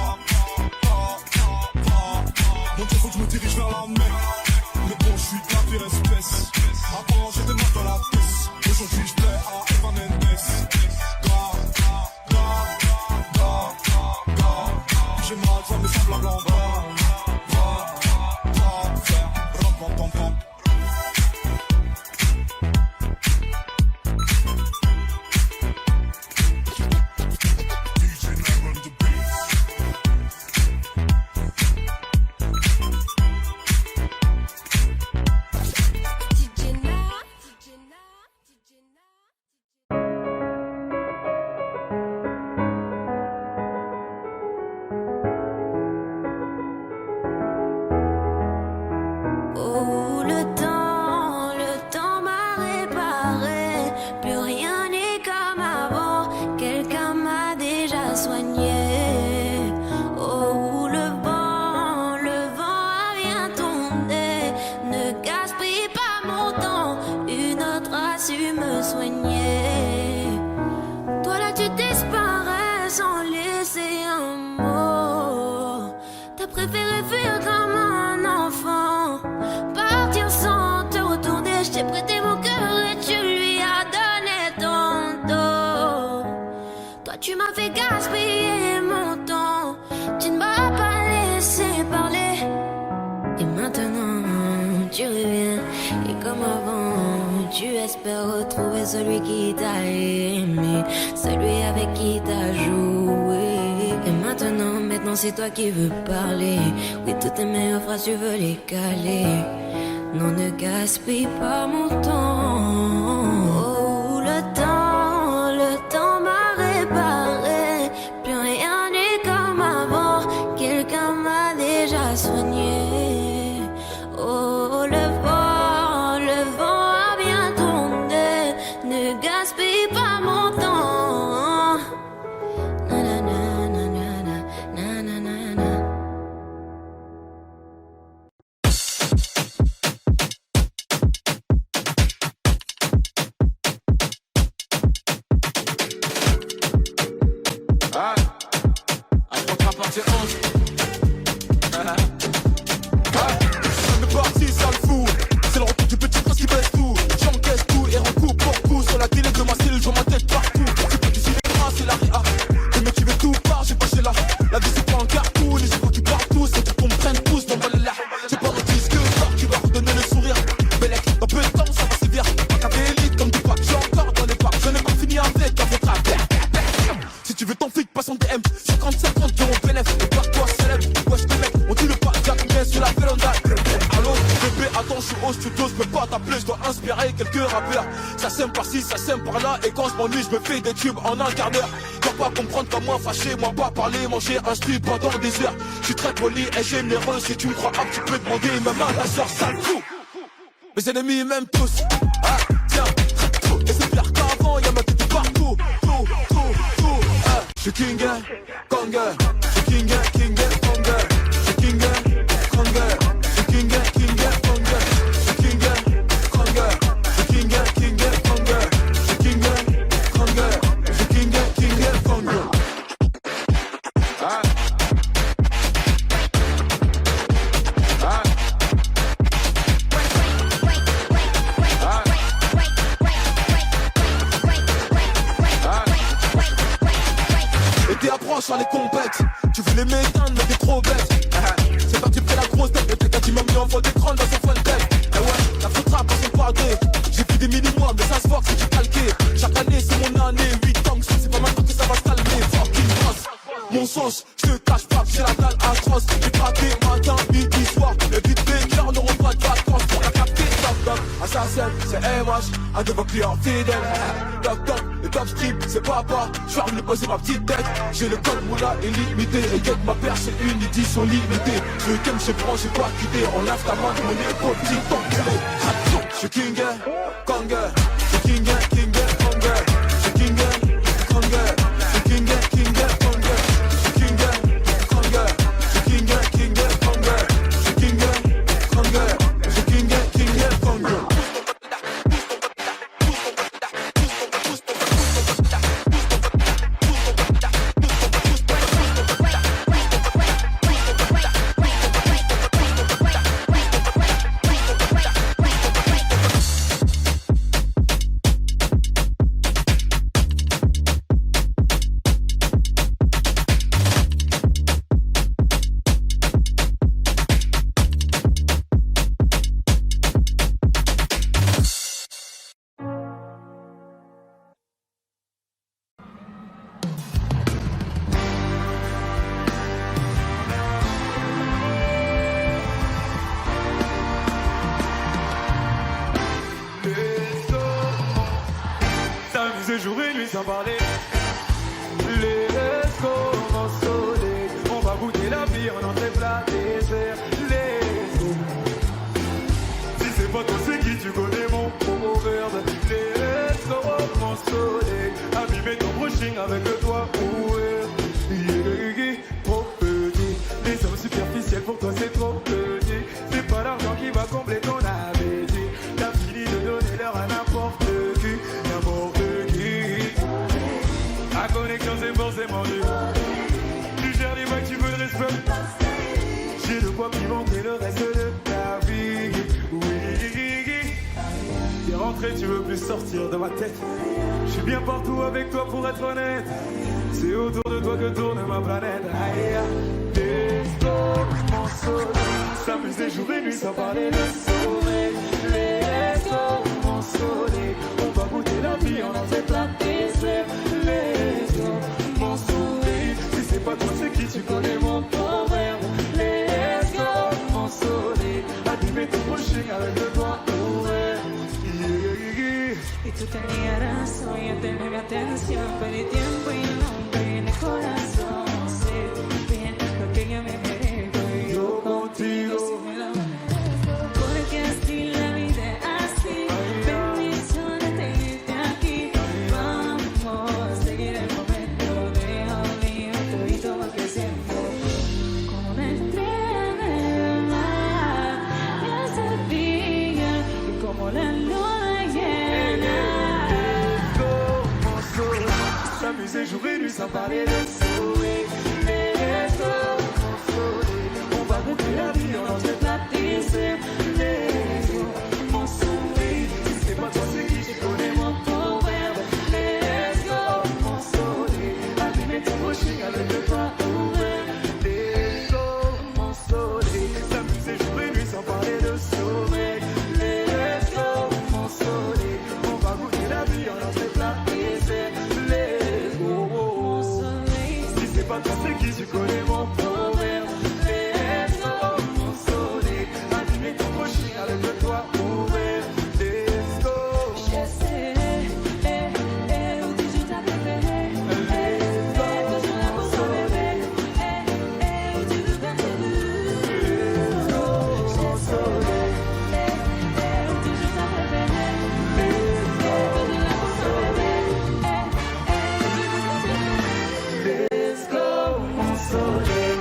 Mon Dieu, faut que je me dirige vers la mer. Mais bon, j'suis de la pire espèce. Avant, j'étais mort dans la pièce. Aujourd'hui, j'plais à Eva Mendes. J'ai mal, vois mes semblables en bas. Tu m'as fait gaspiller mon temps. Tu ne m'as pas laissé parler. Et maintenant, tu reviens. Et comme avant, tu espères retrouver celui qui t'a aimé, celui avec qui t'as joué. Et maintenant c'est toi qui veux parler. Oui, toutes tes meilleures phrases, tu veux les caler. Non, ne gaspille pas mon temps. Oh, le temps m'a réparé. Plus rien n'est comme avant. Quelqu'un m'a déjà soigné. Oh, le vent a bien tourné. Ne gaspille pas mon temps. Na na na na na na na na. Ah, à partir 11. On est parti, ça le fout. C'est le retour du petit prince qui baisse tout. J'encaisse tout et recoupe pour coup. Sur la télé de ma cellule, je vois ma tête partout. C'est pas du cinéma, c'est la réa. Et mais tu veux tout part, j'ai pas chez là. La vie c'est pas un cartoon, les gens qui partent tous. C'est tout qu'on me prenne tous dans le là. J'ai pas de disque d'or qui va redonner le sourire. Bellec, dans peu de temps, ça va sévir. Pas qu'à élite comme du pack, j'ai encore dans les parcs. Je n'ai pas fini avec un votre affaire. Si tu veux ton flic, passe en DM. 50-50 euros bénéf, et pas toi célèbre. Wesh les mecs, on dit le pas, Jack, mais sur la véranda. Allô, bébé, attends, je suis au studio, je peux pas t'appeler, je dois inspirer quelques rappeurs. Ça sème par-ci, ça sème par-là, et quand je m'ennuie, je me fais des tubes en un quart d'heure. Dois pas comprendre qu'à moi fâché, moi pas parler, manger un strip pendant des heures. Je suis très poli et généreux, si tu me crois up, tu peux demander même à la soeur, sale fou. Mes ennemis m'aiment tous, ah, tiens, et c'est pire qu'avant, y'a ma tête partout, tout, ah. Je suis King, Kong, je suis King, Kong, je suis King, Kong, je suis King, Kong, je suis King, Kong, je suis King, Kong, je suis King, Kong, je suis King, Kong. Ah. Ah. Et t'es approche sur les compètes. Tu voulais m'éteindre mais t'es trop bête. C'est parti près la grosse tête. Le tech a dit m'a mis en faute d'écran dans son fun tech. Eh ouais, la faute rap à son pardé. J'ai pris des mini-mois mais ça se voit que c'est du calqué. Chaque année c'est mon année, 8 ans que c'est pas maintenant que ça va se calmer. Fucking boss, mon sauce, je te cache pas que j'ai la dalle atroce. J'ai braqué matin, midi, soir. Les beatmakers n'auront pas de vacances pour la capter. Toc toc, assassin, c'est MH, un de vos clients fidèles. Toc toc, le top strip, c'est papa. Je vais venir poser ma petite tête. J'ai le code moula illimité. Et get ma paire, c'est une édition limitée. Le game, j'ai branché, pas quitté. On lave ta main de mon épaule, petit enculé. Je suis King, Kong, je suis King, Kong, je suis King, Kong, je suis King, Kong, je suis King, Kong, je suis King, Kong, je suis King, Kong, je suis King, Kong. S'amuser jour et nuit sans parler. Les restos en soleil. On va goûter la vie en entrée plat dessert. Si c'est pas toi c'est qui tu connais mon proverbe. Les restos en soleil. Abîmer ton brushing avec le toit ouvert. Trop petit. Les hommes superficiels pour toi c'est trop petit. C'est pas l'argent qui va combler ton appétit. T'as fini de donner l'heure à n'importe qui. La connexion c'est forcément dur. Tu gères les vagues, tu veux le respect. J'ai de quoi pimenter le reste de ta vie. Oui. T'es rentré, tu veux plus sortir de ma tête. Je suis bien partout avec toi pour être honnête. C'est autour de toi que tourne ma planète. Aïe, let's go, mon soleil. S'amuser jour et nuit sans parler de soleil. Let's go, mon soleil. On va goûter la vie en cette atmosphère. Let's go, mon soleil. Si c'est pas toi, c'est qui? Tu connais mon proverbe. Let's go, mon soleil. Abîmer ton prochain avec le doigt ouvert. Y tú tenías razón y tener mi atención. Perdí tiempo y no perdí el corazón. Sé bien lo que yo me merezco y yo contigo. Porque así la vida es así. Bendiciones tenerte aquí. Vamos a seguir el momento. Deja mío, todito va creciendo. Como una estrella en el mar. Ya se brilla y como la luna llena. S'amuser jour et nuit sans parler de soleil. Let's go, mon soleil. On va goûter la vie en cette pâtissée. Let's go, mon soleil. Si c'est pas toi, c'est qui? Tu connais mon proverbe. Let's go, mon soleil. Abîmer ton prochain avec le toit ouvert. Let's go, mon soleil. S'amuser jour et nuit sans parler de sommeil. Let's go, mon soleil. On va goûter la vie en cette pâtissée. C'est pas toi, c'est qui? Tu connais mon proverbe. Let's go, mon soleil. Abîmer ton prochain avec le toit ouvert. Let's go. Je sais, où tu t'as préféré. Let's go, Toujours là pour ton bébé. Où tu veux faire tes bouts. let's go, mon soleil. Où toujours t'as préféré. Let's go, Toujours là pour ton bébé. Où tu veux faire tes bouts. let's go, mon soleil.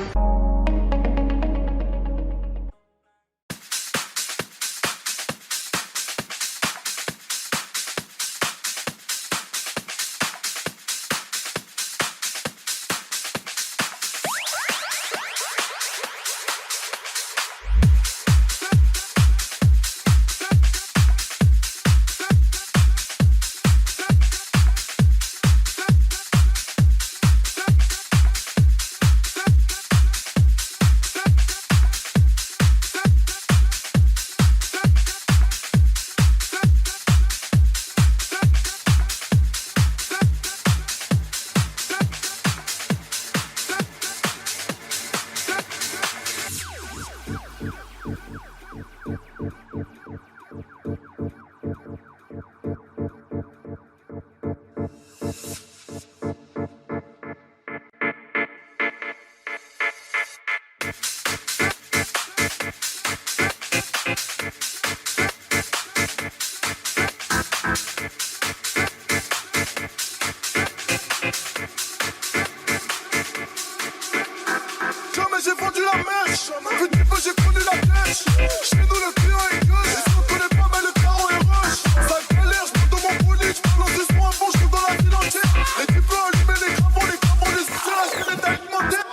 Jamais j'ai vendu la mèche. Vu du peu, j'ai connu la pêche. Chez nous, le client est gueule. Et si on connaît pas, mais le carreau est rush. Ça galère, je monte dans mon bolide. Je balance du son avant, je trouve dans la ville entière. Et tu peux allumer les cravons, les soutiens, la scène est alimentaire.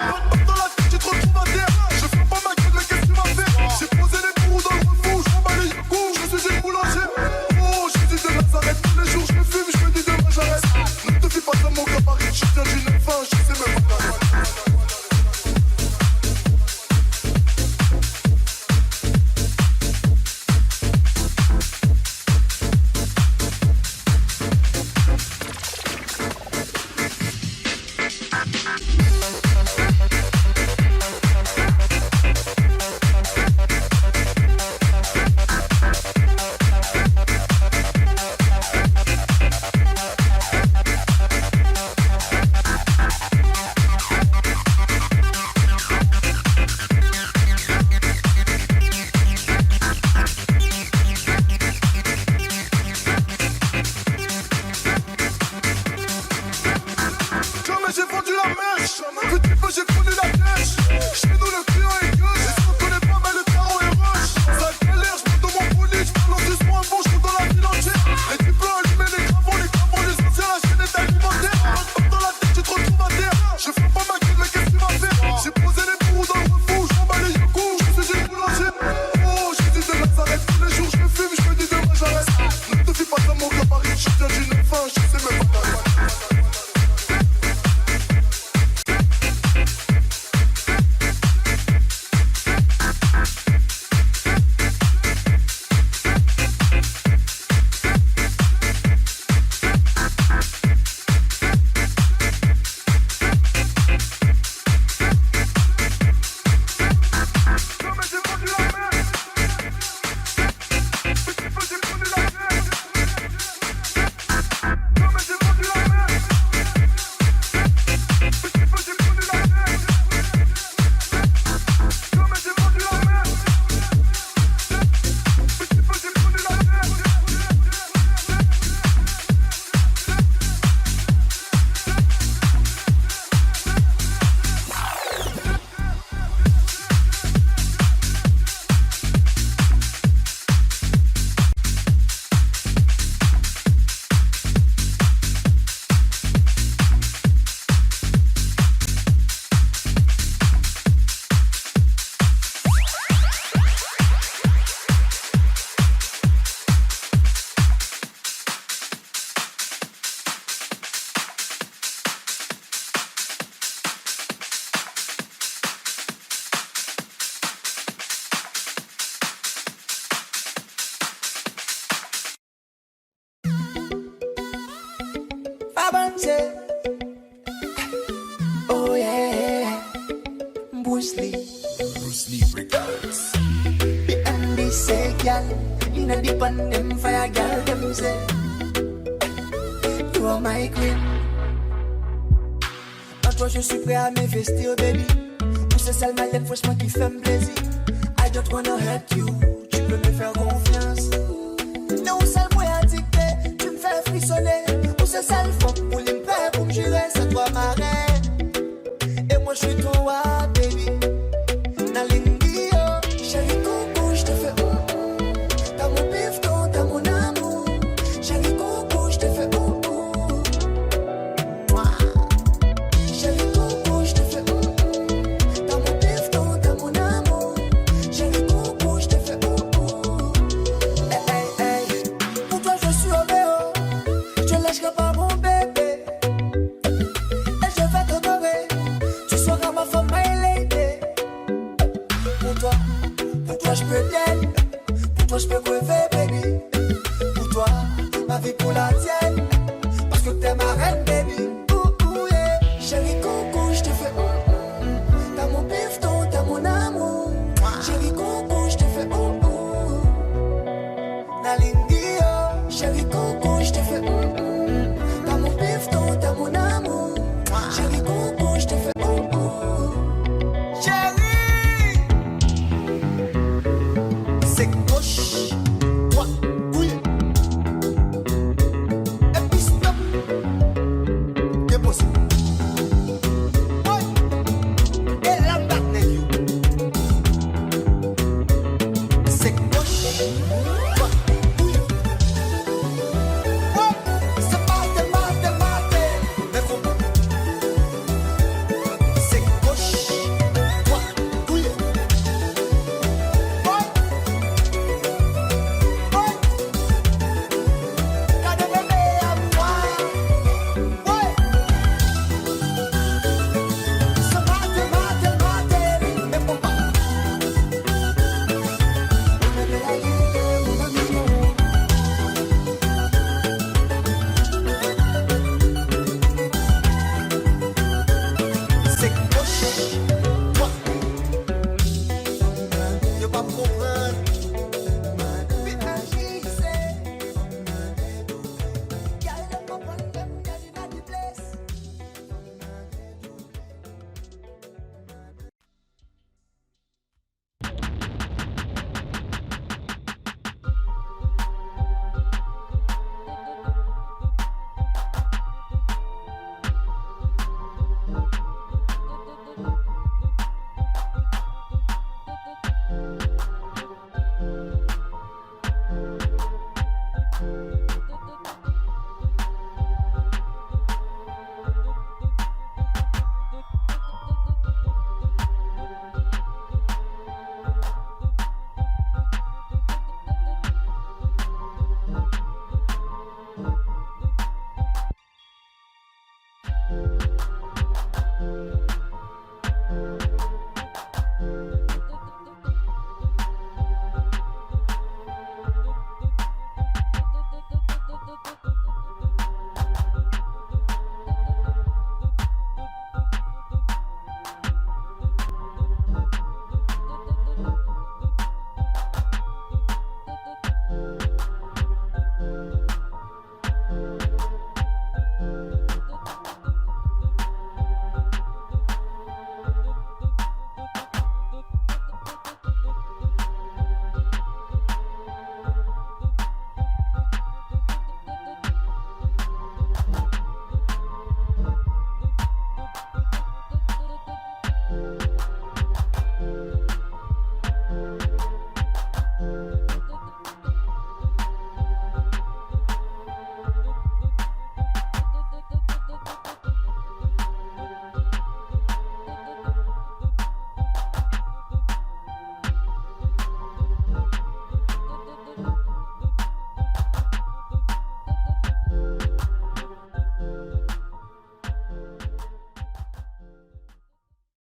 Dans la tête, tu te retrouves à terre. Je fais pas ma gueule, mais qu'est-ce que tu vas faire? J'ai posé les bourreaux dans le refuge. Je m'en bats les coups, je suis une boulanger. Oh, je suis de Nazareth. Tous les jours, je me fume, je me dis demain, j'arrête. Ne te fie pas de mon gabarit. Je viens d'une fin, je sais même pas. Bruce Lee Records. And they say, girl, in a deep on them fire, girl, them say, you are my queen. En toi, je suis prêt à m'investir, baby. Pour ce sale malin, franchement, qui fait me plaisir. I don't wanna hurt you, tu peux me faire confiance. Non, sale moi addicté, tu me fais frissonner. Pour ce sale fond, pour l'impair, pour me jurer, c'est toi ma reine. Et moi, je suis ton roi, baby. Chérie Coco, je te fais t'as mon bifton, t'as mon amour. Chérie Coco, je te fais Chérie Coco, je te fais t'as mon bifton, t'as mon amour. Chérie Coco, je te fais hey, hey, hey. Pour toi je suis obéo, je lâcherai pas mon bébé. Et je vais t'honorer, tu seras ma femme, my lady. Pour toi je peux t'aider, pour toi je peux crever, baby. Pour toi, ma vie pour la tienne, parce que t'es ma reine, baby. Yeah. Chérie Coco, je te fais t'as mon bifton, t'as mon amour. Chérie Coco, je te fais Nalindio. Chérie Coco, je te fais t'as mon bifton, t'as mon amour. Chérie Coco, je te fais c'est gauche, droite, oui. Et puis stop. Dépose. Ouais. Et la batte you. C'est gauche, droite, oui. Ouais. C'est mate. Mais faut pas. C'est gauche, droite, oui.